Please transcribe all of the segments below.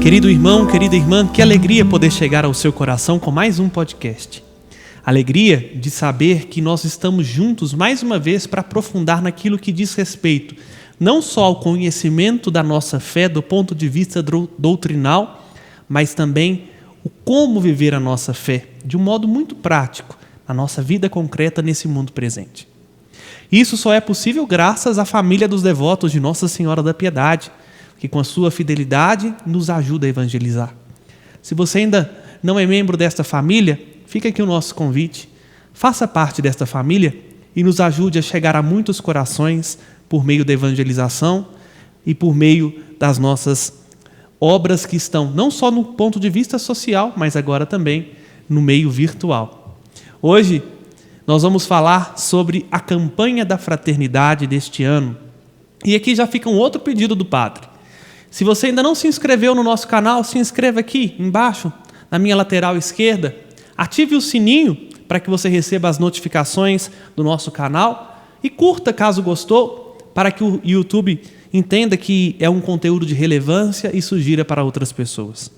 Querido irmão, querida irmã, que alegria poder chegar ao seu coração com mais um podcast. Alegria de saber que nós estamos juntos mais uma vez para aprofundar naquilo que diz respeito não só ao conhecimento da nossa fé do ponto de vista doutrinal, mas também o como viver a nossa fé de um modo muito prático na nossa vida concreta nesse mundo presente. Isso só é possível graças à família dos devotos de Nossa Senhora da Piedade, que com a sua fidelidade nos ajuda a evangelizar. Se você ainda não é membro desta família, fica aqui o nosso convite. Faça parte desta família e nos ajude a chegar a muitos corações por meio da evangelização e por meio das nossas obras que estão não só no ponto de vista social, mas agora também no meio virtual. Hoje nós vamos falar sobre a campanha da fraternidade deste ano. E aqui já fica um outro pedido do Padre. Se você ainda não se inscreveu no nosso canal, se inscreva aqui embaixo, na minha lateral esquerda. Ative o sininho para que você receba as notificações do nosso canal e curta caso gostou, para que o YouTube entenda que é um conteúdo de relevância e sugira para outras pessoas.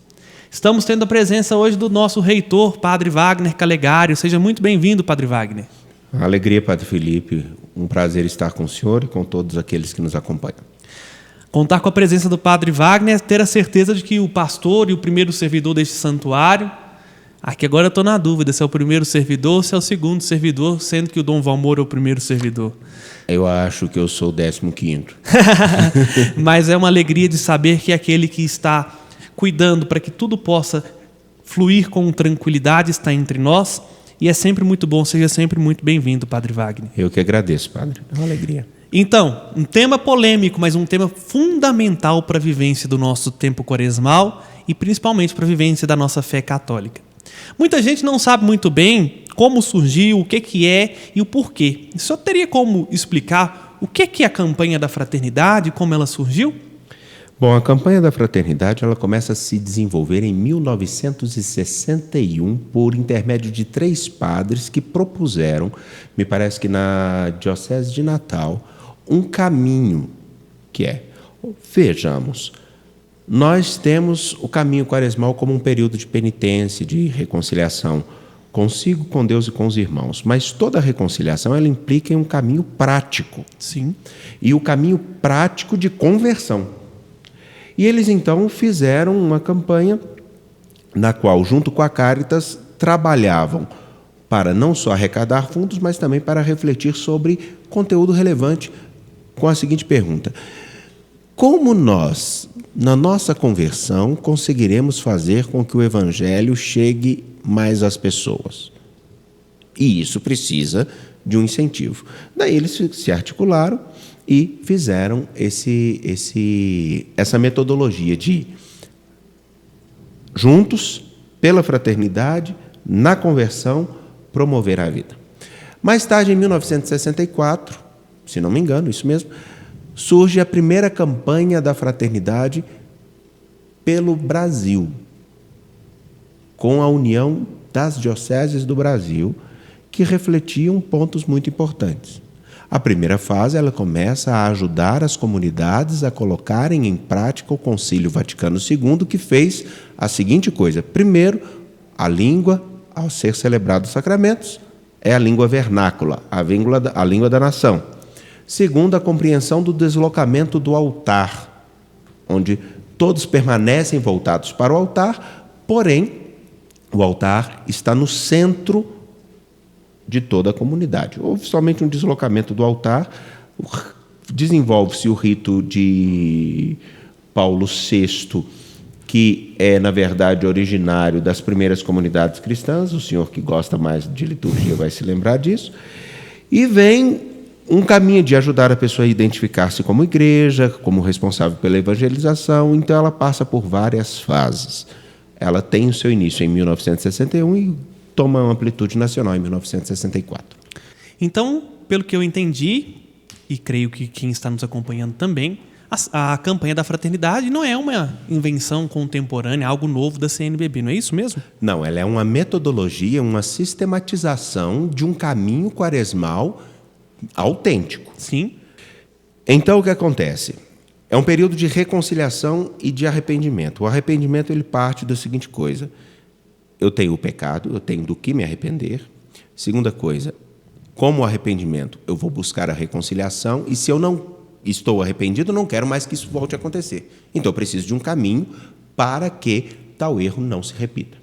Estamos tendo a presença hoje do nosso reitor, Padre Wagner Calegário. Seja muito bem-vindo, Padre Wagner. Alegria, Padre Felipe. Um prazer estar com o senhor e com todos aqueles que nos acompanham. Contar com a presença do Padre Wagner é ter a certeza de que o pastor e o primeiro servidor deste santuário, aqui agora eu estou na dúvida se é o primeiro servidor ou se é o segundo servidor, sendo que o Dom Valmor é o primeiro servidor. Eu acho que eu sou o 15º. Mas é uma alegria de saber que aquele que está cuidando para que tudo possa fluir com tranquilidade está entre nós, e é sempre muito bom, seja sempre muito bem-vindo, Padre Wagner. Eu que agradeço, Padre. É uma alegria. Então, um tema polêmico, mas um tema fundamental para a vivência do nosso tempo quaresmal e principalmente para a vivência da nossa fé católica. Muita gente não sabe muito bem como surgiu, o que é e o porquê. Só teria como explicar o que é a campanha da fraternidade, como ela surgiu? Bom, a campanha da fraternidade ela começa a se desenvolver em 1961 por intermédio de 3 padres que propuseram, me parece que na Diocese de Natal, um caminho que é, vejamos, nós temos o caminho quaresmal como um período de penitência, de reconciliação consigo, com Deus e com os irmãos, mas toda reconciliação ela implica em um caminho prático. Sim. E o caminho prático de conversão. E eles então fizeram uma campanha na qual, junto com a Caritas, trabalhavam para não só arrecadar fundos, mas também para refletir sobre conteúdo relevante, com a seguinte pergunta: como nós, na nossa conversão, conseguiremos fazer com que o Evangelho chegue mais às pessoas? E isso precisa de um incentivo. Daí eles se articularam e fizeram essa metodologia de, juntos, pela fraternidade, na conversão, promover a vida. Mais tarde, em 1964, se não me engano, isso mesmo, surge a primeira campanha da fraternidade pelo Brasil, com a união das dioceses do Brasil, que refletiam pontos muito importantes. A primeira fase ela começa a ajudar as comunidades a colocarem em prática o Concílio Vaticano II, que fez a seguinte coisa: primeiro, a língua, ao ser celebrados os sacramentos, é a língua vernácula, a língua da nação. Segundo, a compreensão do deslocamento do altar, onde todos permanecem voltados para o altar, porém, o altar está no centro de toda a comunidade. Houve somente um deslocamento do altar, desenvolve-se o rito de Paulo VI, que é, na verdade, originário das primeiras comunidades cristãs. O senhor que gosta mais de liturgia vai se lembrar disso. E vem um caminho de ajudar a pessoa a identificar-se como igreja, como responsável pela evangelização. Então, ela passa por várias fases. Ela tem o seu início em 1961 e toma uma amplitude nacional em 1964. Então, pelo que eu entendi, e creio que quem está nos acompanhando também, a campanha da fraternidade não é uma invenção contemporânea, algo novo da CNBB, não é isso mesmo? Não, ela é uma metodologia, uma sistematização de um caminho quaresmal autêntico. Sim. Então, o que acontece? É um período de reconciliação e de arrependimento. O arrependimento ele parte da seguinte coisa: eu tenho o pecado, eu tenho do que me arrepender. Segunda coisa, como arrependimento, eu vou buscar a reconciliação, e se eu não estou arrependido, eu não quero mais que isso volte a acontecer. Então eu preciso de um caminho para que tal erro não se repita.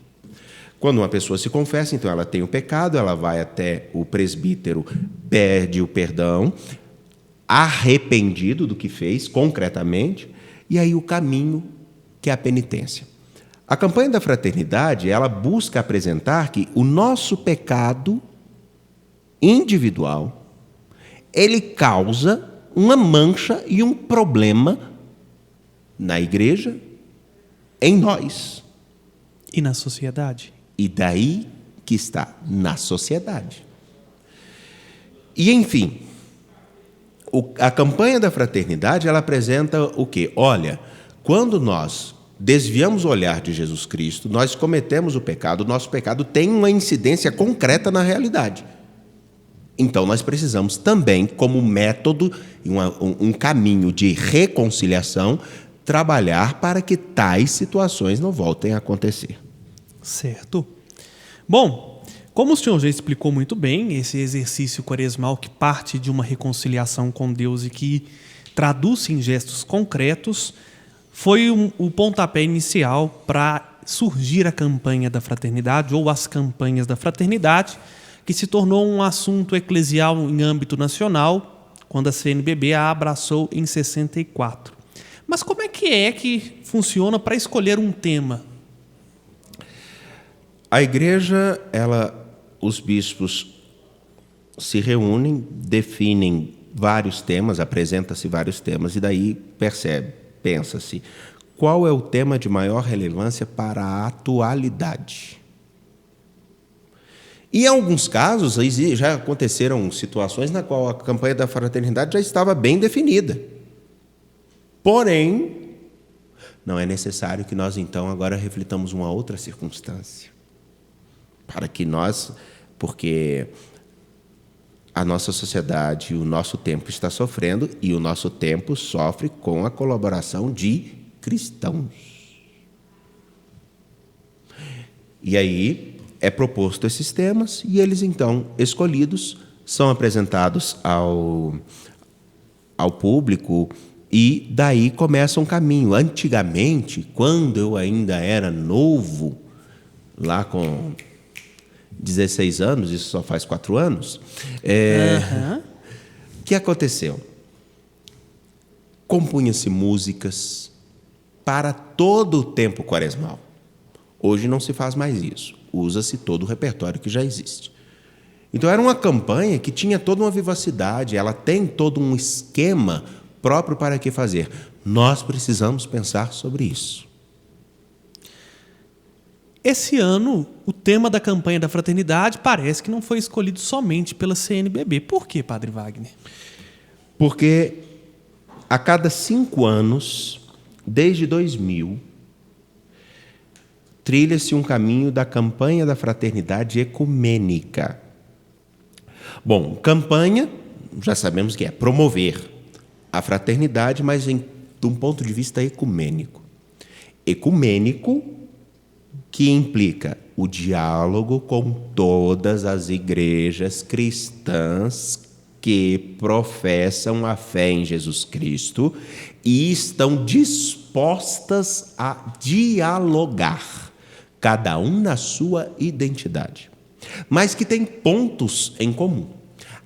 Quando uma pessoa se confessa, então ela tem o pecado, ela vai até o presbítero, pede o perdão, arrependido do que fez, concretamente, e aí o caminho que é a penitência. A campanha da fraternidade, ela busca apresentar que o nosso pecado individual, ele causa uma mancha e um problema na igreja, em nós. E na sociedade? E daí que está, na sociedade. E, enfim, a campanha da fraternidade, ela apresenta o quê? Olha, quando nós desviamos o olhar de Jesus Cristo, nós cometemos o pecado, o nosso pecado tem uma incidência concreta na realidade. Então, nós precisamos também, como método, um caminho de reconciliação, trabalhar para que tais situações não voltem a acontecer. Certo. Bom, como o senhor já explicou muito bem, esse exercício quaresmal que parte de uma reconciliação com Deus e que traduz em gestos concretos, foi o pontapé inicial para surgir a campanha da fraternidade ou as campanhas da fraternidade, que se tornou um assunto eclesial em âmbito nacional, quando a CNBB a abraçou em 64. Mas como é que funciona para escolher um tema? A igreja, os bispos se reúnem, definem vários temas, apresenta-se vários temas, e daí pensa-se, qual é o tema de maior relevância para a atualidade? E em alguns casos, já aconteceram situações na qual a campanha da fraternidade já estava bem definida. Porém, não é necessário que nós, então, agora reflitamos uma outra circunstância. Porque a nossa sociedade, o nosso tempo está sofrendo, e o nosso tempo sofre com a colaboração de cristãos. E aí é proposto esses temas, e eles, então, escolhidos, são apresentados ao público, e daí começa um caminho. Antigamente, quando eu ainda era novo, lá com 16 anos, isso só faz 4 anos, o que aconteceu? Compunha-se músicas para todo o tempo quaresmal. Hoje não se faz mais isso. Usa-se todo o repertório que já existe. Então, era uma campanha que tinha toda uma vivacidade, ela tem todo um esquema próprio para que fazer. Nós precisamos pensar sobre isso. Esse ano, o tema da campanha da fraternidade parece que não foi escolhido somente pela CNBB. Por quê, Padre Wagner? Porque a cada 5 anos, desde 2000, trilha-se um caminho da campanha da fraternidade ecumênica. Bom, campanha, já sabemos que é promover a fraternidade, mas de um ponto de vista ecumênico. Ecumênico, que implica o diálogo com todas as igrejas cristãs que professam a fé em Jesus Cristo e estão dispostas a dialogar, cada um na sua identidade, mas que tem pontos em comum.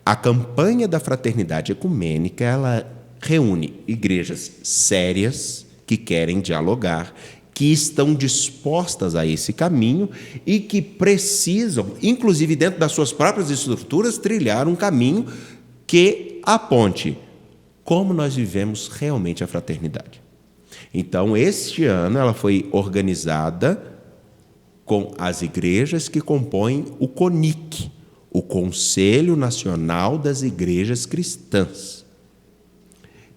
A campanha da fraternidade ecumênica, ela reúne igrejas sérias que querem dialogar, que estão dispostas a esse caminho e que precisam, inclusive dentro das suas próprias estruturas, trilhar um caminho que aponte como nós vivemos realmente a fraternidade. Então, este ano, ela foi organizada com as igrejas que compõem o CONIC, o Conselho Nacional das Igrejas Cristãs.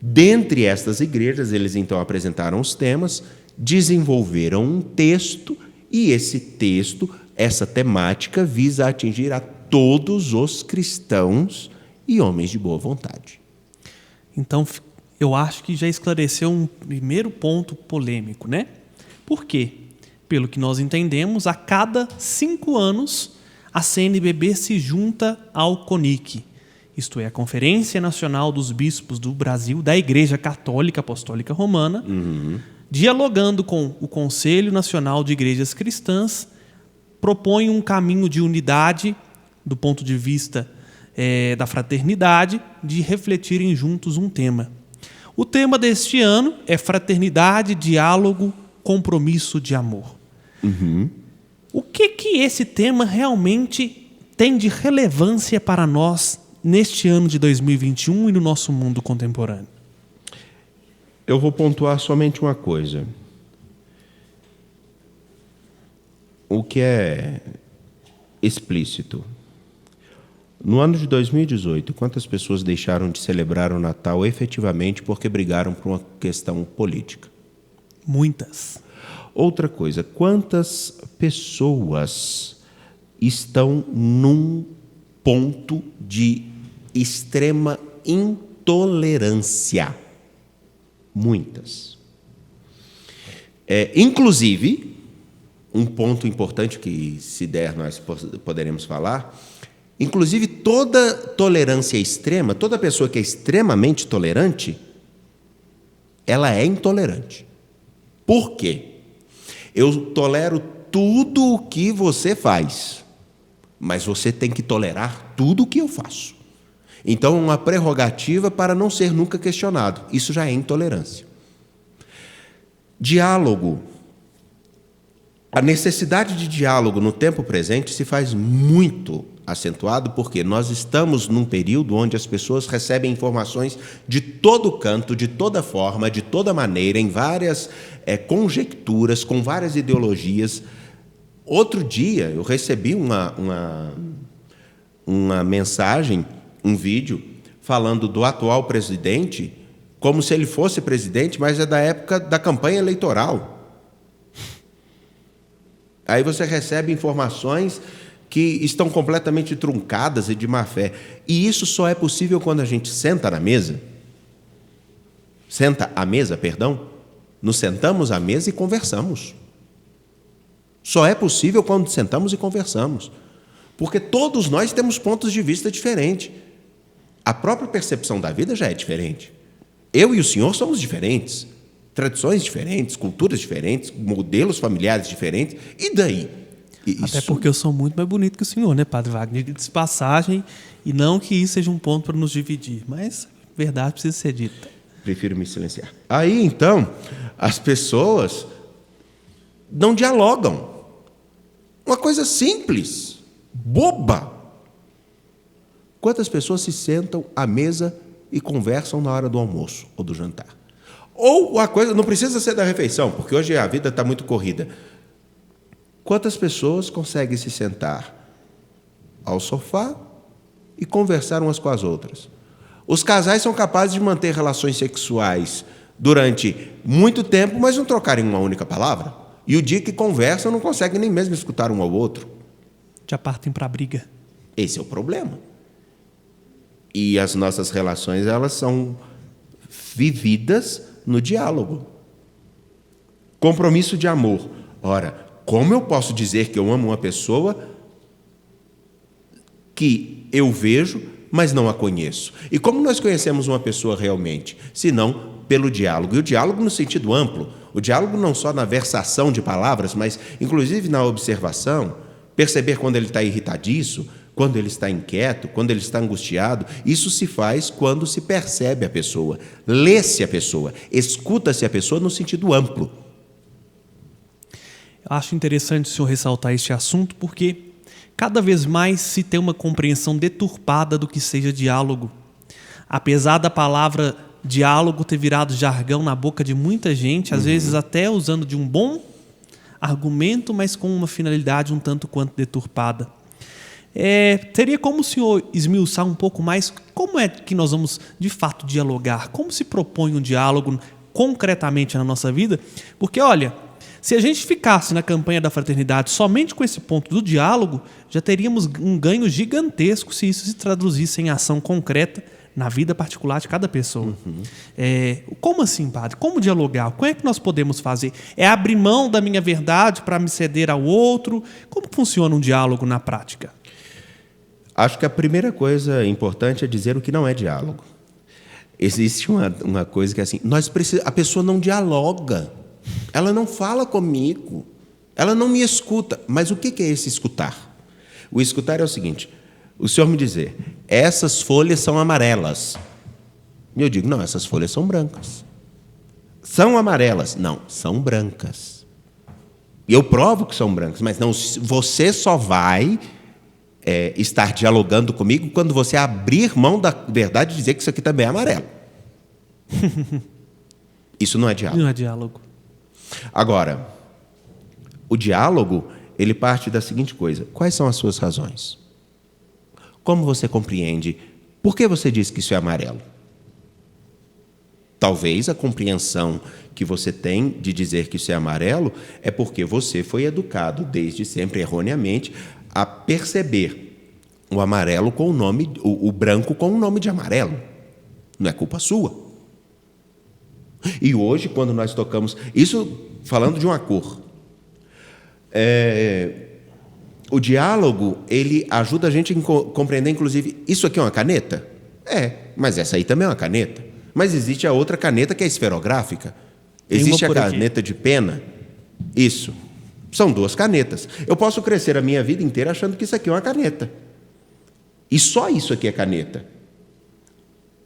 Dentre estas igrejas, eles então apresentaram os temas, desenvolveram um texto, e esse texto, essa temática, visa atingir a todos os cristãos e homens de boa vontade. Então, eu acho que já esclareceu um primeiro ponto polêmico, né? Por quê? Pelo que nós entendemos, a cada 5 anos a CNBB se junta ao CONIC, isto é, a Conferência Nacional dos Bispos do Brasil, da Igreja Católica Apostólica Romana, dialogando com o Conselho Nacional de Igrejas Cristãs, propõe um caminho de unidade do ponto de vista da fraternidade, de refletirem juntos um tema. O tema deste ano é fraternidade, diálogo, compromisso de amor. O que esse tema realmente tem de relevância para nós neste ano de 2021 e no nosso mundo contemporâneo? Eu vou pontuar somente uma coisa. O que é explícito. No ano de 2018, quantas pessoas deixaram de celebrar o Natal efetivamente porque brigaram por uma questão política? Muitas. Outra coisa, quantas pessoas estão num ponto de extrema intolerância? Muitas. Inclusive, um ponto importante que, se der, nós poderemos falar, inclusive toda tolerância extrema, toda pessoa que é extremamente tolerante, ela é intolerante. Por quê? Eu tolero tudo o que você faz, mas você tem que tolerar tudo o que eu faço. Então, uma prerrogativa para não ser nunca questionado. Isso já é intolerância. Diálogo. A necessidade de diálogo no tempo presente se faz muito acentuado porque nós estamos num período onde as pessoas recebem informações de todo canto, de toda forma, de toda maneira, em várias conjecturas, com várias ideologias. Outro dia eu recebi uma mensagem, um vídeo, falando do atual presidente como se ele fosse presidente, mas é da época da campanha eleitoral. Aí você recebe informações que estão completamente truncadas e de má fé. E isso só é possível quando a gente senta na mesa. Senta à mesa, perdão. Nos sentamos à mesa e conversamos. Só é possível quando sentamos e conversamos. Porque todos nós temos pontos de vista diferentes. A própria percepção da vida já é diferente. Eu e o senhor somos diferentes. Tradições diferentes, culturas diferentes, modelos familiares diferentes. E daí? Até porque eu sou muito mais bonito que o senhor, né, Padre Wagner? De passagem, e não que isso seja um ponto para nos dividir, mas a verdade precisa ser dita. Prefiro me silenciar. Aí, então, as pessoas não dialogam. Uma coisa simples, boba. Quantas pessoas se sentam à mesa e conversam na hora do almoço ou do jantar? Ou a coisa não precisa ser da refeição, porque hoje a vida está muito corrida. Quantas pessoas conseguem se sentar ao sofá e conversar umas com as outras? Os casais são capazes de manter relações sexuais durante muito tempo, mas não trocarem uma única palavra. E o dia que conversam não conseguem nem mesmo escutar um ao outro. Já partem para a briga. Esse é o problema. E as nossas relações, elas são vividas no diálogo. Compromisso de amor. Ora, como eu posso dizer que eu amo uma pessoa que eu vejo, mas não a conheço? E como nós conhecemos uma pessoa realmente? Se não pelo diálogo. E o diálogo no sentido amplo. O diálogo não só na versação de palavras, mas inclusive na observação, perceber quando ele está irritadiço, quando ele está inquieto, quando ele está angustiado. Isso se faz quando se percebe a pessoa, lê-se a pessoa, escuta-se a pessoa no sentido amplo. Eu acho interessante o senhor ressaltar este assunto porque cada vez mais se tem uma compreensão deturpada do que seja diálogo. Apesar da palavra diálogo ter virado jargão na boca de muita gente, às vezes até usando de um bom argumento, mas com uma finalidade um tanto quanto deturpada. Teria como o senhor esmiuçar um pouco mais como é que nós vamos de fato dialogar? Como se propõe um diálogo concretamente na nossa vida? Porque, olha, se a gente ficasse na campanha da fraternidade somente com esse ponto do diálogo, já teríamos um ganho gigantesco se isso se traduzisse em ação concreta na vida particular de cada pessoa. Como assim, padre? Como dialogar? Como é que nós podemos fazer? É abrir mão da minha verdade para me ceder ao outro? Como funciona um diálogo na prática? Acho que a primeira coisa importante é dizer o que não é diálogo. Existe uma coisa que é assim, a pessoa não dialoga, ela não fala comigo, ela não me escuta. Mas o que é esse escutar? O escutar é o seguinte, o senhor me dizer, essas folhas são amarelas. E eu digo, não, essas folhas são brancas. São amarelas? Não, são brancas. E eu provo que são brancas, mas não, você só vai estar dialogando comigo quando você abrir mão da verdade e dizer que isso aqui também é amarelo. Isso não é diálogo. Não é diálogo. Agora, o diálogo, ele parte da seguinte coisa. Quais são as suas razões? Como você compreende? Por que você diz que isso é amarelo? Talvez a compreensão que você tem de dizer que isso é amarelo é porque você foi educado desde sempre, erroneamente, a perceber o amarelo com o nome, o branco com o nome de amarelo. Não é culpa sua. E hoje, quando nós tocamos... Isso falando de uma cor. O diálogo, ele ajuda a gente a compreender, inclusive, isso aqui é uma caneta? Mas essa aí também é uma caneta. Mas existe a outra caneta que é esferográfica. Existe a caneta de pena. Isso. São duas canetas. Eu posso crescer a minha vida inteira achando que isso aqui é uma caneta. E só isso aqui é caneta.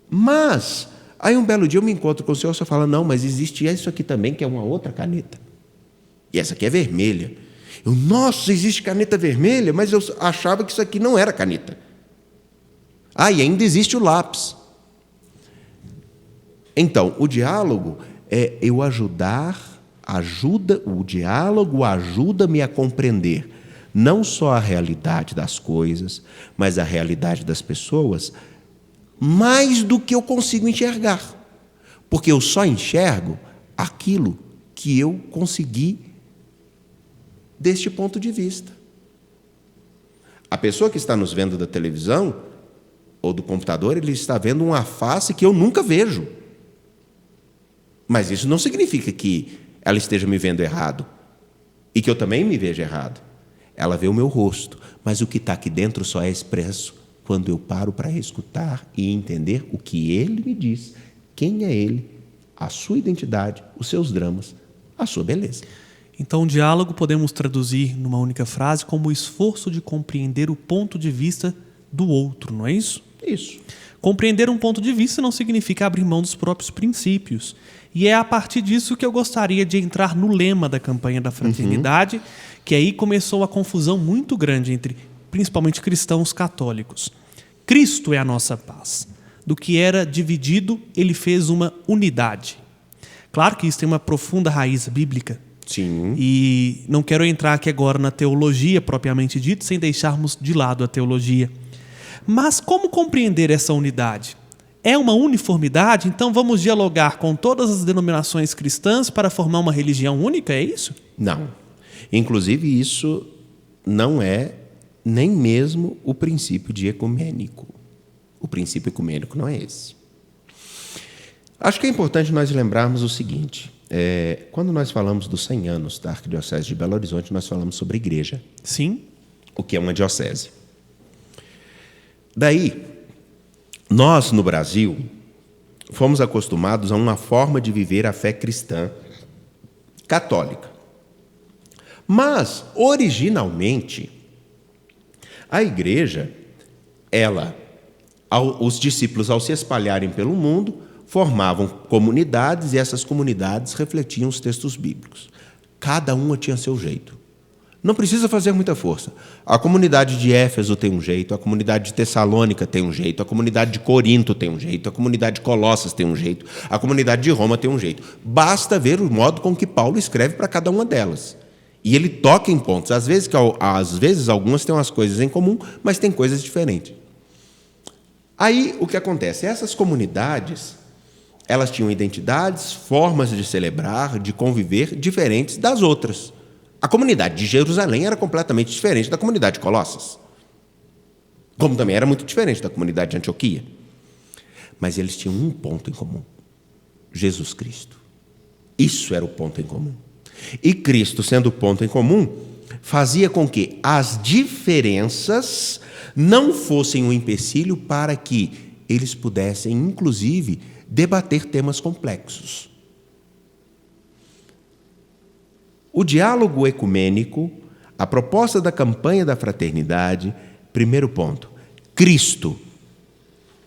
Mas, aí um belo dia eu me encontro com o senhor e o senhor fala, não, mas existe isso aqui também, que é uma outra caneta. E essa aqui é vermelha. Nossa, existe caneta vermelha, mas eu achava que isso aqui não era caneta. E ainda existe o lápis. Então, o diálogo é eu o diálogo ajuda-me a compreender não só a realidade das coisas, mas a realidade das pessoas, mais do que eu consigo enxergar. Porque eu só enxergo aquilo que eu consegui deste ponto de vista. A pessoa que está nos vendo da televisão ou do computador, ele está vendo uma face que eu nunca vejo. Mas isso não significa que ela esteja me vendo errado e que eu também me veja errado. Ela vê o meu rosto, mas o que está aqui dentro só é expresso quando eu paro para escutar e entender o que ele me diz, quem é ele, a sua identidade, os seus dramas, a sua beleza. Então, o diálogo podemos traduzir numa única frase como o esforço de compreender o ponto de vista do outro, não é isso? Isso. Compreender um ponto de vista não significa abrir mão dos próprios princípios. E é a partir disso que eu gostaria de entrar no lema da campanha da fraternidade, que aí começou a confusão muito grande entre, principalmente, cristãos católicos. Cristo é a nossa paz. Do que era dividido, ele fez uma unidade. Claro que isso tem uma profunda raiz bíblica. Sim. E não quero entrar aqui agora na teologia propriamente dita, sem deixarmos de lado a teologia. Mas como compreender essa unidade? É uma uniformidade? Então vamos dialogar com todas as denominações cristãs para formar uma religião única? É isso? Não. Inclusive, isso não é nem mesmo o princípio de ecumênico. O princípio ecumênico não é esse. Acho que é importante nós lembrarmos o seguinte. Quando nós falamos dos 100 anos da Arquidiocese de Belo Horizonte, nós falamos sobre igreja. Sim. O que é uma diocese. Daí, nós, no Brasil, fomos acostumados a uma forma de viver a fé cristã católica. Mas, originalmente, a igreja, os discípulos, ao se espalharem pelo mundo, formavam comunidades e essas comunidades refletiam os textos bíblicos. Cada uma tinha seu jeito. Não precisa fazer muita força. A comunidade de Éfeso tem um jeito, a comunidade de Tessalônica tem um jeito, a comunidade de Corinto tem um jeito, a comunidade de Colossas tem um jeito, a comunidade de Roma tem um jeito. Basta ver o modo com que Paulo escreve para cada uma delas. E ele toca em pontos. Às vezes algumas têm umas coisas em comum, mas tem coisas diferentes. Aí, o que acontece? Essas comunidades, elas tinham identidades, formas de celebrar, de conviver, diferentes das outras. A comunidade de Jerusalém era completamente diferente da comunidade de Colossas, como também era muito diferente da comunidade de Antioquia. mas eles tinham um ponto em comum: Jesus Cristo. Isso era o ponto em comum. E Cristo, sendo o ponto em comum, fazia com que as diferenças não fossem um empecilho para que eles pudessem, inclusive, debater temas complexos. O diálogo ecumênico, a proposta da campanha da fraternidade, primeiro ponto: Cristo.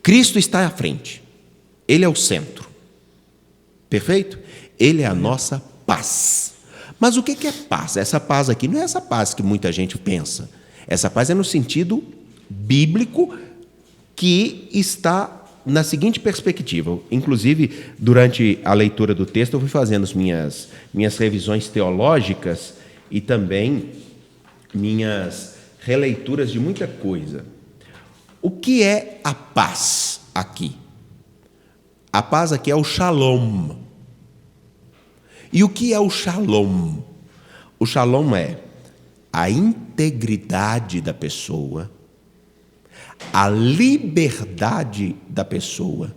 Cristo está à frente. Ele é o centro. Perfeito? Ele é a nossa paz. Mas o que é paz? Essa paz aqui não é essa paz que muita gente pensa. Essa paz é no sentido bíblico, que está na seguinte perspectiva. Inclusive, durante a leitura do texto, eu fui fazendo as minhas revisões teológicas e também minhas releituras de muita coisa. O que é a paz aqui? A paz aqui é o shalom. E o que é o shalom? O shalom é a integridade da pessoa, a liberdade da pessoa,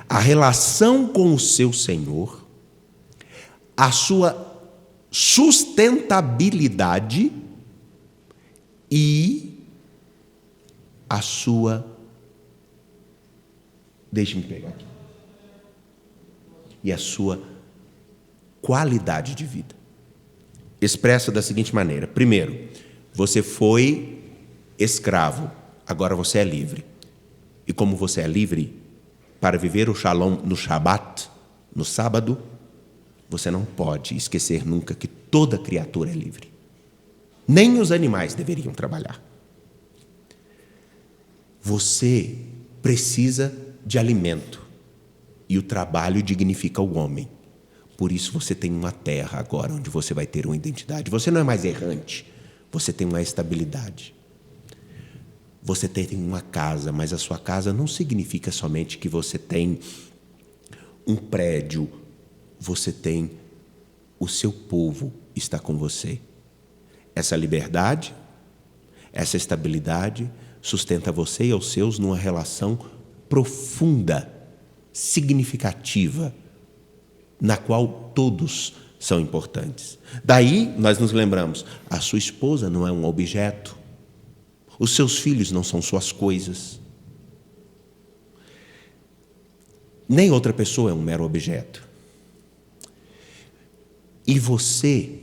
a relação com o seu Senhor, a sua sustentabilidade e a sua... Deixe-me pegar aqui. E a sua qualidade de vida. Expressa da seguinte maneira: primeiro, você foi escravo, agora você é livre. E como você é livre, para viver o shalom no Shabat, no sábado, você não pode esquecer nunca que toda criatura é livre. Nem os animais deveriam trabalhar. Você precisa de alimento, e o trabalho dignifica o homem. Por isso você tem uma terra agora onde você vai ter uma identidade. Você não é mais errante, você tem uma estabilidade. Você tem uma casa, mas a sua casa não significa somente que você tem um prédio. Você tem o seu povo está com você. Essa liberdade, essa estabilidade sustenta você e aos seus numa relação profunda, significativa, na qual todos são importantes. Daí nós nos lembramos: a sua esposa não é um objeto, os seus filhos não são suas coisas, nem outra pessoa é um mero objeto. E você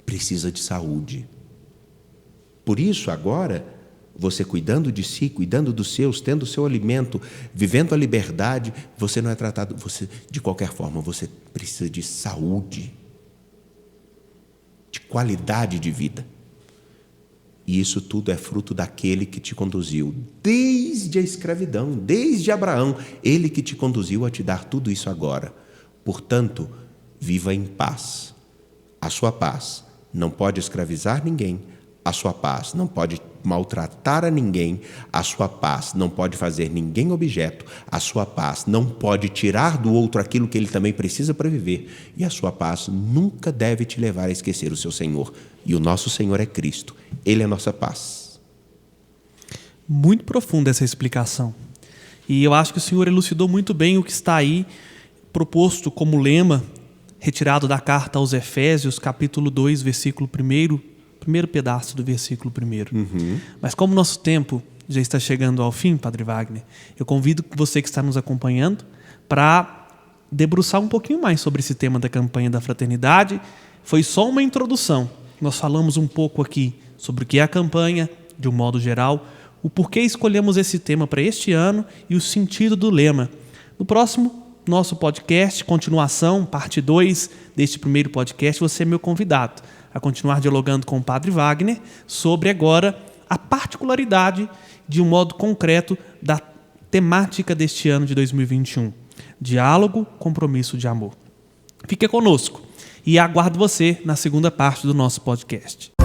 precisa de saúde. Por isso, agora, você cuidando de si, cuidando dos seus, tendo o seu alimento, vivendo a liberdade, você não é tratado de qualquer forma. Você precisa de saúde, de qualidade de vida. E isso tudo é fruto daquele que te conduziu desde a escravidão, desde Abraão. Ele que te conduziu a te dar tudo isso agora. Portanto, viva em paz. A sua paz não pode escravizar ninguém. A sua paz não pode maltratar a ninguém. A sua paz não pode fazer ninguém objeto. A sua paz não pode tirar do outro aquilo que ele também precisa para viver. E a sua paz nunca deve te levar a esquecer o seu Senhor. E o nosso Senhor é Cristo. Ele é a nossa paz. Muito profunda essa explicação. E eu acho que o Senhor elucidou muito bem o que está aí proposto como lema, retirado da carta aos Efésios, capítulo 2, versículo 1, primeiro pedaço do versículo 1. Mas como nosso tempo já está chegando ao fim, Padre Wagner, eu convido você que está nos acompanhando para debruçar um pouquinho mais sobre esse tema da campanha da fraternidade. Foi só uma introdução. Nós falamos um pouco aqui sobre o que é a campanha, de um modo geral, o porquê escolhemos esse tema para este ano e o sentido do lema. No próximo nosso podcast, continuação, parte 2 deste primeiro podcast, você é meu convidado a continuar dialogando com o Padre Wagner sobre agora a particularidade de um modo concreto da temática deste ano de 2021. Diálogo, compromisso de amor. Fique conosco e aguardo você na segunda parte do nosso podcast.